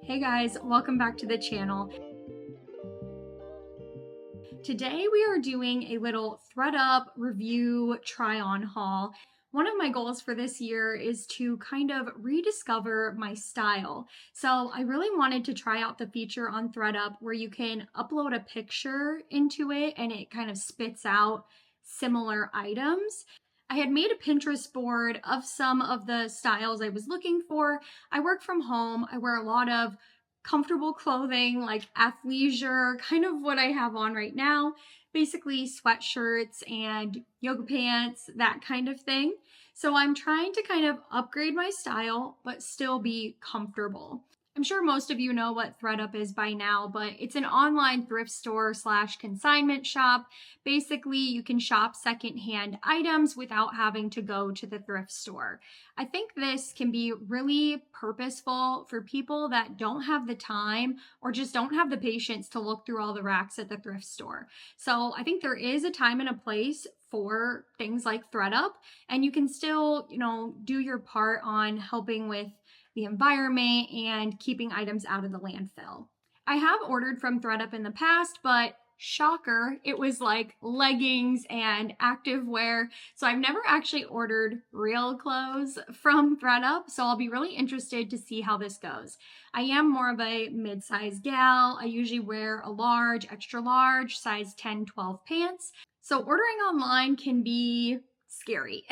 Hey guys, welcome back to the channel. Today we are doing a little ThredUp review try-on haul. One of my goals for this year is to kind of rediscover my style. So I really wanted to try out the feature on ThredUp where you can upload a picture into it and it kind of spits out similar items. I had made a Pinterest board of some of the styles I was looking for. I work from home. I wear a lot of comfortable clothing like athleisure, kind of what I have on right now, basically sweatshirts and yoga pants, that kind of thing. So I'm trying to kind of upgrade my style, but still be comfortable. I'm sure most of you know what ThredUp is by now, but it's an online thrift store / consignment shop. Basically, you can shop secondhand items without having to go to the thrift store. I think this can be really purposeful for people that don't have the time or just don't have the patience to look through all the racks at the thrift store. So I think there is a time and a place for things like ThredUp, and you can still, do your part on helping with the environment and keeping items out of the landfill. I have ordered from ThredUp in the past, but shocker, it was like leggings and activewear. So I've never actually ordered real clothes from ThredUp. So I'll be really interested to see how this goes. I am more of a mid-size gal. I usually wear a large, extra large, size 10, 12 pants. So ordering online can be scary.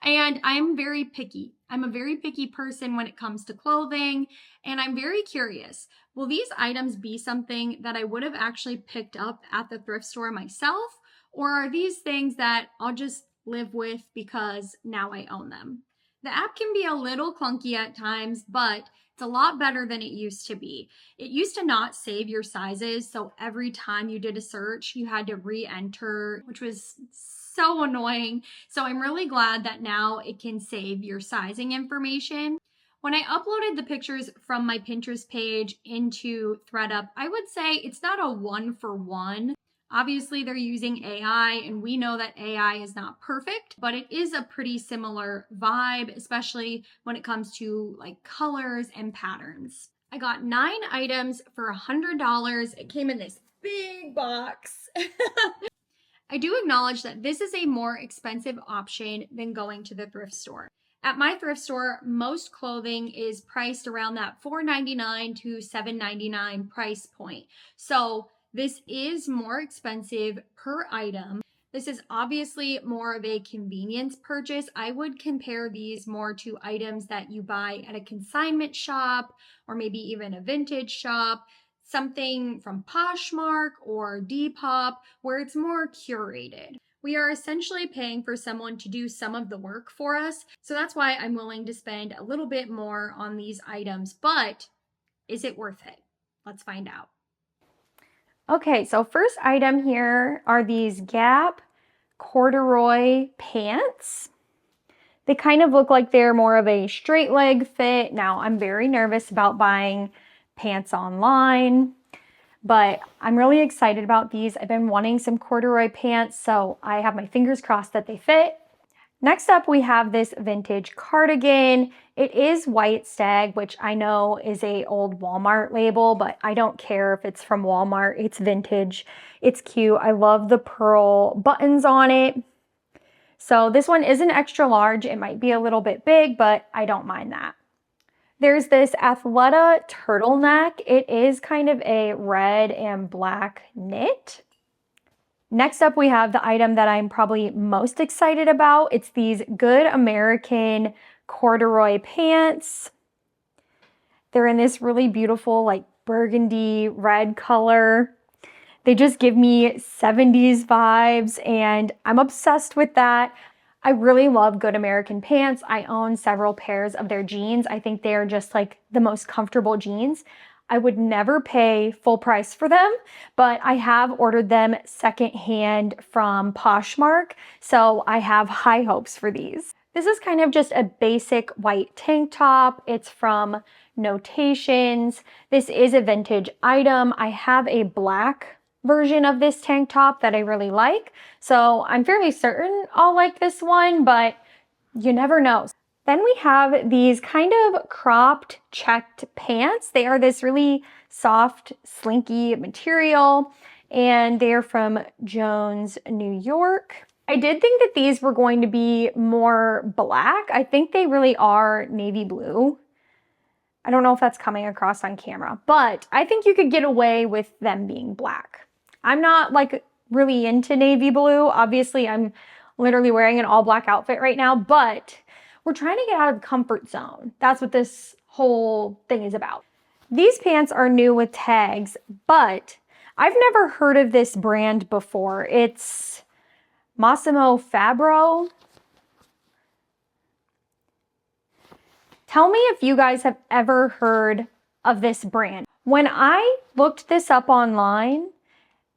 And I'm very picky. I'm a very picky person when it comes to clothing, and I'm very curious. Will these items be something that I would have actually picked up at the thrift store myself, or are these things that I'll just live with because now I own them? The app can be a little clunky at times, but it's a lot better than it used to be. It used to not save your sizes, so every time you did a search, you had to re-enter, which was so annoying. So I'm really glad that now it can save your sizing information. When I uploaded the pictures from my Pinterest page into ThredUp, I would say it's not a one-for-one. Obviously, they're using AI, and we know that AI is not perfect, but it is a pretty similar vibe, especially when it comes to like colors and patterns. I got 9 items for $100. It came in this big box. I do acknowledge that this is a more expensive option than going to the thrift store. At my thrift store, most clothing is priced around that $4.99 to $7.99 price point. So this is more expensive per item. This is obviously more of a convenience purchase. I would compare these more to items that you buy at a consignment shop or maybe even a vintage shop. Something from Poshmark or Depop where it's more curated. We are essentially paying for someone to do some of the work for us. So that's why I'm willing to spend a little bit more on these items. But is it worth it? Let's find out. Okay, so first item here are these Gap corduroy pants. They kind of look like they're more of a straight leg fit. Now, I'm very nervous about buying pants online, but I'm really excited about these. I've been wanting some corduroy pants, so I have my fingers crossed that they fit. Next up, we have this vintage cardigan. It is White Stag, which I know is a old Walmart label, but I don't care if it's from Walmart. It's vintage. It's cute. I love the pearl buttons on it. So this one is an extra large. It might be a little bit big, but I don't mind that. There's this Athleta turtleneck. It is kind of a red and black knit. Next up, we have the item that I'm probably most excited about. It's these Good American corduroy pants. They're in this really beautiful like burgundy red color. They just give me 70s vibes, and I'm obsessed with that. I really love Good American pants. I own several pairs of their jeans. I think they are just like the most comfortable jeans. I would never pay full price for them, but I have ordered them secondhand from Poshmark, so I have high hopes for these. This is kind of just a basic white tank top. It's from Notations. This is a vintage item. I have a black version of this tank top that I really like, so I'm fairly certain I'll like this one, but you never know. Then we have these kind of cropped checked pants. They are this really soft, slinky material, and they're from Jones, New York. I did think that these were going to be more black. I think they really are navy blue. I don't know if that's coming across on camera, but I think you could get away with them being black. I'm not like really into navy blue. Obviously, I'm literally wearing an all black outfit right now, but we're trying to get out of the comfort zone. That's what this whole thing is about. These pants are new with tags, but I've never heard of this brand before. It's Massimo Fabro. Tell me if you guys have ever heard of this brand. When I looked this up online,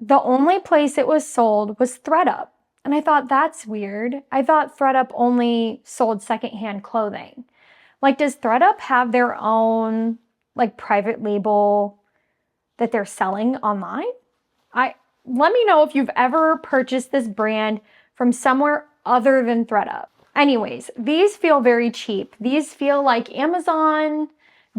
the only place it was sold was ThredUp. And I thought, that's weird. I thought ThredUp only sold secondhand clothing. Like, does ThredUp have their own like private label that they're selling online? Let me know if you've ever purchased this brand from somewhere other than ThredUp. Anyways, these feel very cheap. These feel like Amazon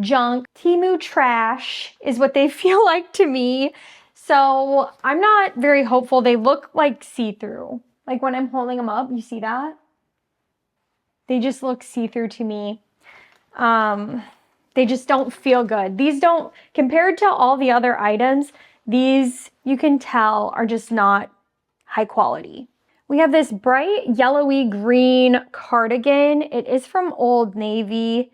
junk. Temu trash is what they feel like to me. So I'm not very hopeful. They look like see-through. Like when I'm holding them up, you see that? They just look see-through to me. They just don't feel good. These don't, compared to all the other items, these you can tell are just not high quality. We have this bright yellowy green cardigan. It is from Old Navy,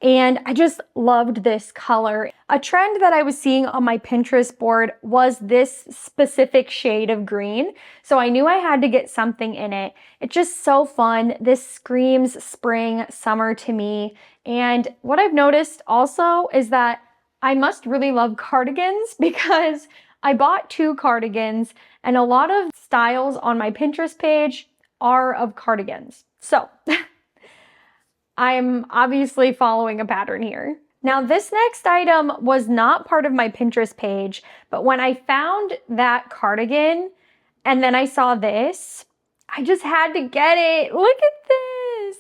and I just loved this color. A trend that I was seeing on my Pinterest board was this specific shade of green, so I knew I had to get something in it. It's just so fun. This screams spring, summer to me, and what I've noticed also is that I must really love cardigans because I bought 2 cardigans, and a lot of styles on my Pinterest page are of cardigans. So I'm obviously following a pattern here. Now, this next item was not part of my Pinterest page, but when I found that cardigan and then I saw this, I just had to get it. Look at this.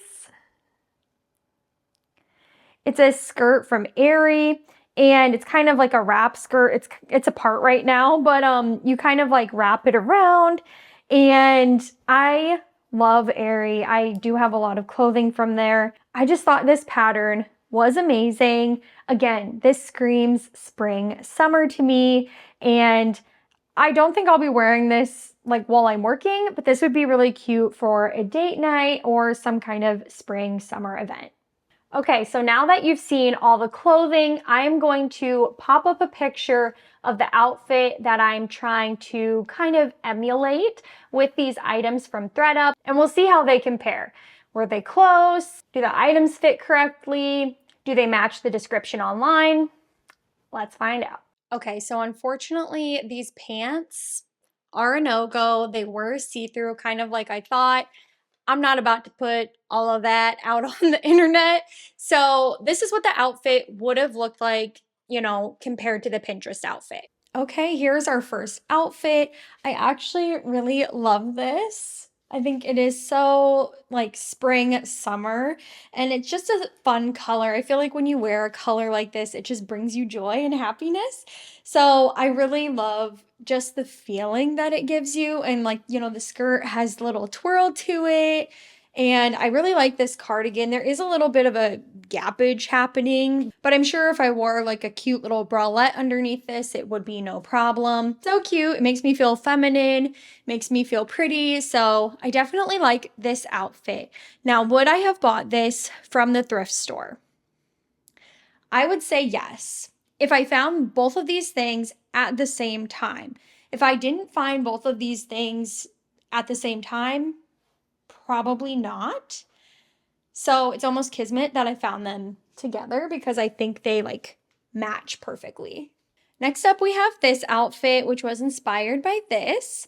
It's a skirt from Aerie. And it's kind of like a wrap skirt. It's apart right now, but you kind of like wrap it around. And I love Aerie. I do have a lot of clothing from there. I just thought this pattern was amazing. Again, this screams spring, summer to me. And I don't think I'll be wearing this like while I'm working, but this would be really cute for a date night or some kind of spring, summer event. Okay, so now that you've seen all the clothing, I'm going to pop up a picture of the outfit that I'm trying to kind of emulate with these items from ThredUp, and we'll see how they compare. Were they close? Do the items fit correctly? Do they match the description online? Let's find out. Okay, so unfortunately, these pants are a no-go. They were see-through, kind of like I thought. I'm not about to put all of that out on the internet. So this is what the outfit would have looked like, you know, compared to the Pinterest outfit. Okay, here's our first outfit. I actually really love this. I think it is so like spring, summer, and it's just a fun color. I feel like when you wear a color like this, it just brings you joy and happiness. So I really love just the feeling that it gives you. And like, you know, the skirt has a little twirl to it. And I really like this cardigan. There is a little bit of a gappage happening, but I'm sure if I wore like a cute little bralette underneath this, it would be no problem. So cute. It makes me feel feminine, makes me feel pretty. So I definitely like this outfit. Now, would I have bought this from the thrift store? I would say yes. If I found both of these things at the same time. If I didn't find both of these things at the same time, probably not. So it's almost kismet that I found them together because I think they like match perfectly. Next up, we have this outfit, which was inspired by this.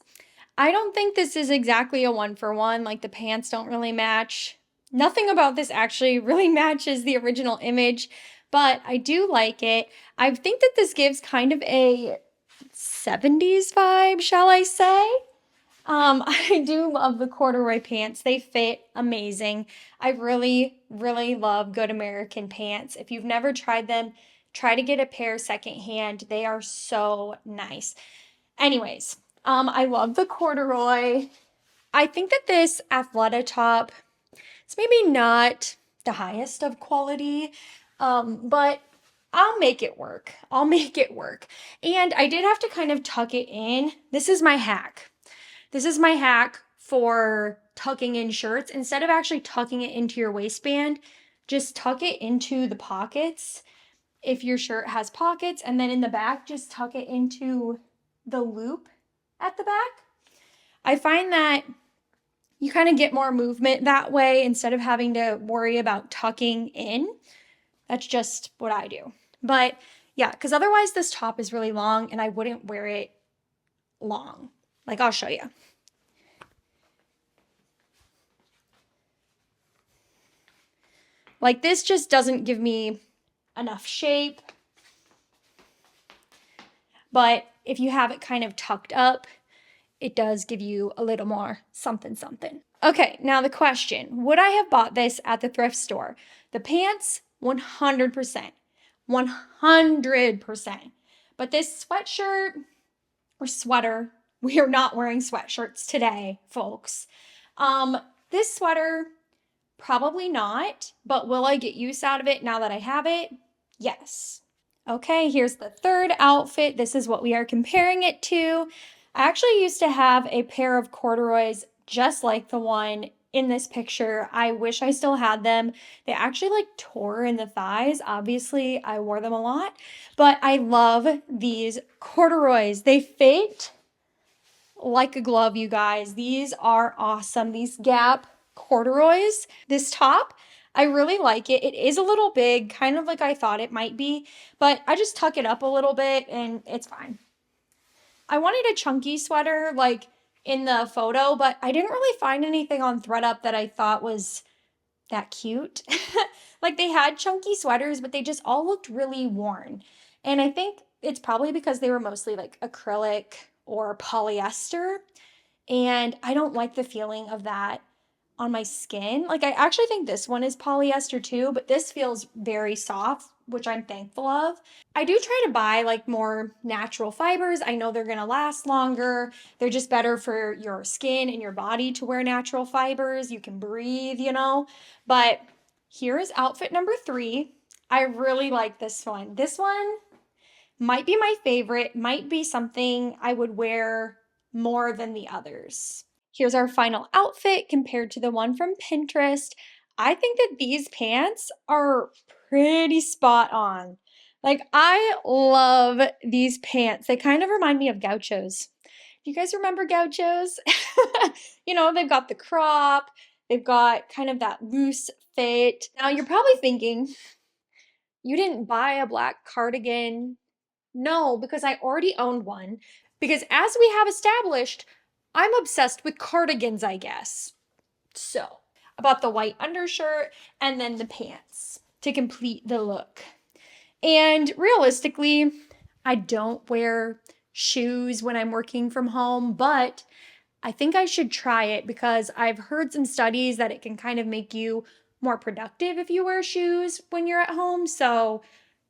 I don't think this is exactly a 1-for-1, like the pants don't really match. Nothing about this actually really matches the original image, but I do like it. I think that this gives kind of a 70s vibe, shall I say? I do love the corduroy pants. They fit amazing. I really, really love Good American pants. If you've never tried them, try to get a pair secondhand. They are so nice. Anyways, I love the corduroy. I think that this Athleta top, it's maybe not the highest of quality, but I'll make it work. I'll make it work. And I did have to kind of tuck it in. This is my hack. This is my hack for tucking in shirts. Instead of actually tucking it into your waistband, just tuck it into the pockets if your shirt has pockets, and then in the back, just tuck it into the loop at the back. I find that you kind of get more movement that way instead of having to worry about tucking in. That's just what I do. But yeah, because otherwise this top is really long and I wouldn't wear it long. Like, I'll show you. Like, this just doesn't give me enough shape. But if you have it kind of tucked up, it does give you a little more something something. Okay, now the question, would I have bought this at the thrift store? The pants, 100%. 100%. But this sweatshirt or sweater, we are not wearing sweatshirts today, folks. This sweater, probably not, but will I get use out of it now that I have it? Yes. Okay, here's the third outfit. This is what we are comparing it to. I actually used to have a pair of corduroys just like the one in this picture. I wish I still had them. They actually like tore in the thighs. Obviously, I wore them a lot, but I love these corduroys. They fit like a glove, you guys. These are awesome. These Gap corduroys. This top, I really like it. It is a little big, kind of like I thought it might be, but I just tuck it up a little bit and it's fine. I wanted a chunky sweater like in the photo, but I didn't really find anything on ThredUp that I thought was that cute. Like, they had chunky sweaters, but they just all looked really worn. And I think it's probably because they were mostly like acrylic or polyester. And I don't like the feeling of that on my skin. Like, I actually think this one is polyester too, but this feels very soft, which I'm thankful of. I do try to buy like more natural fibers. I know they're gonna last longer. They're just better for your skin and your body to wear natural fibers. You can breathe, you know. But here is outfit number 3. I really like this one. This one might be my favorite, might be something I would wear more than the others. Here's our final outfit compared to the one from Pinterest. I think that these pants are pretty spot on. Like, I love these pants. They kind of remind me of gauchos. Do you guys remember gauchos? You know, they've got the crop, they've got kind of that loose fit. Now, you're probably thinking, you didn't buy a black cardigan. No, because I already owned one. Because as we have established, I'm obsessed with cardigans, I guess. So, I bought the white undershirt and then the pants to complete the look. And realistically, I don't wear shoes when I'm working from home, but I think I should try it because I've heard some studies that it can kind of make you more productive if you wear shoes when you're at home. So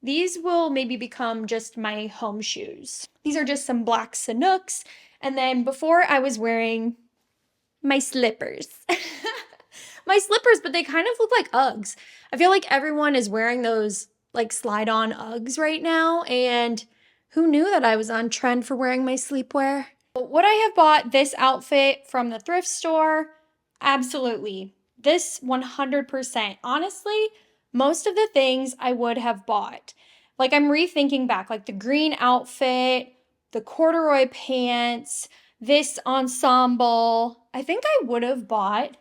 these will maybe become just my home shoes. These are just some black Sanooks. And then before I was wearing my slippers. My slippers, but they kind of look like Uggs. I feel like everyone is wearing those like slide-on Uggs right now. And who knew that I was on trend for wearing my sleepwear? Would I have bought this outfit from the thrift store? Absolutely. This 100%. Honestly, most of the things I would have bought. Like, I'm rethinking back, like the green outfit, the corduroy pants, this ensemble. I think I would have bought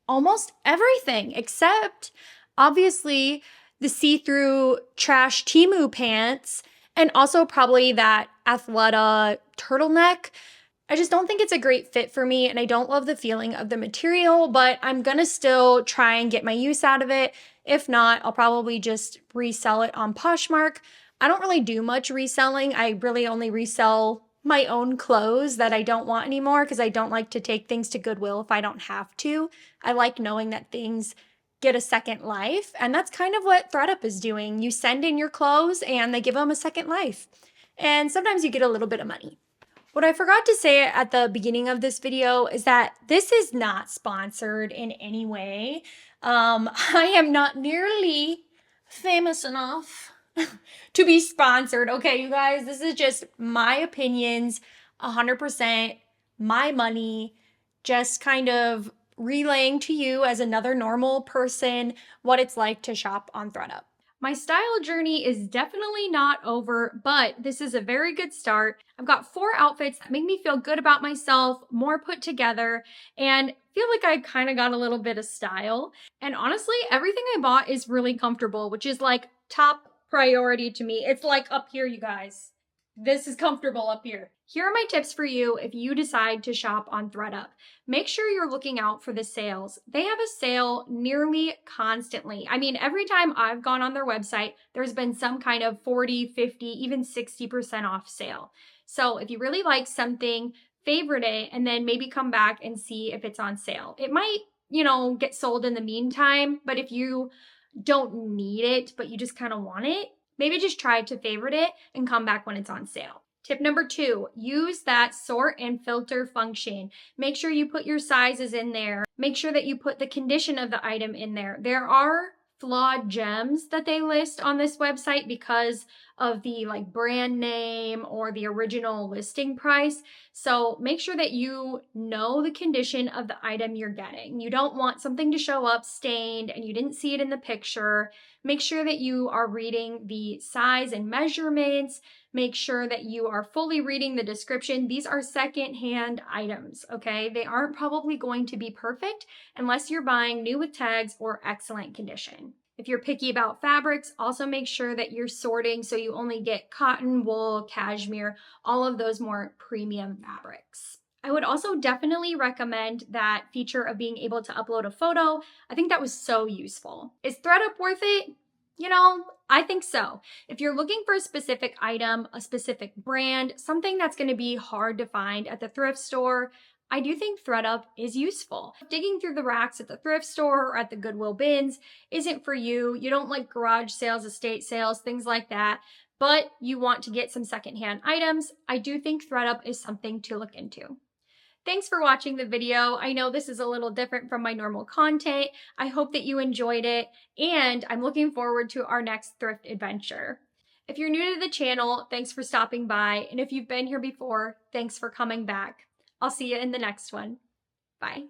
almost everything except obviously the see-through trash Temu pants and also probably that Athleta turtleneck. I just don't think it's a great fit for me and I don't love the feeling of the material, but I'm gonna still try and get my use out of it. If not, I'll probably just resell it on Poshmark. I don't really do much reselling. I really only resell my own clothes that I don't want anymore because I don't like to take things to Goodwill if I don't have to. I like knowing that things get a second life, and that's kind of what ThredUp is doing. You send in your clothes and they give them a second life. And sometimes you get a little bit of money. What I forgot to say at the beginning of this video is that this is not sponsored in any way. I am not nearly famous enough to be sponsored. Okay, you guys, this is just my opinions, 100% my money, just kind of relaying to you as another normal person what it's like to shop on ThredUp. My style journey is definitely not over, but this is a very good start. I've got 4 outfits that make me feel good about myself, more put together, and feel like I kind of got a little bit of style. And honestly, everything I bought is really comfortable, which is like top priority to me. It's like up here, you guys. This is comfortable up here. Here are my tips for you if you decide to shop on ThredUp. Make sure you're looking out for the sales. They have a sale nearly constantly. I mean, every time I've gone on their website, there's been some kind of 40, 50, even 60% off sale. So if you really like something, favorite it and then maybe come back and see if it's on sale. It might, get sold in the meantime, but if you don't need it, but you just kind of want it, maybe just try to favorite it and come back when it's on sale. Tip number 2, use that sort and filter function. Make sure you put your sizes in there. Make sure that you put the condition of the item in there. There are flawed gems that they list on this website because of the brand name or the original listing price. So make sure that you know the condition of the item you're getting. You don't want something to show up stained and you didn't see it in the picture. Make sure that you are reading the size and measurements. Make sure that you are fully reading the description. These are secondhand items, okay? They aren't probably going to be perfect unless you're buying new with tags or excellent condition. If you're picky about fabrics, also make sure that you're sorting so you only get cotton, wool, cashmere, all of those more premium fabrics. I would also definitely recommend that feature of being able to upload a photo. I think that was so useful. Is ThredUp worth it? I think so. If you're looking for a specific item, a specific brand, something that's going to be hard to find at the thrift store, I do think ThredUp is useful. Digging through the racks at the thrift store or at the Goodwill bins isn't for you. You don't like garage sales, estate sales, things like that, but you want to get some secondhand items. I do think ThredUp is something to look into. Thanks for watching the video. I know this is a little different from my normal content. I hope that you enjoyed it, and I'm looking forward to our next thrift adventure. If you're new to the channel, thanks for stopping by, and if you've been here before, thanks for coming back. I'll see you in the next one. Bye.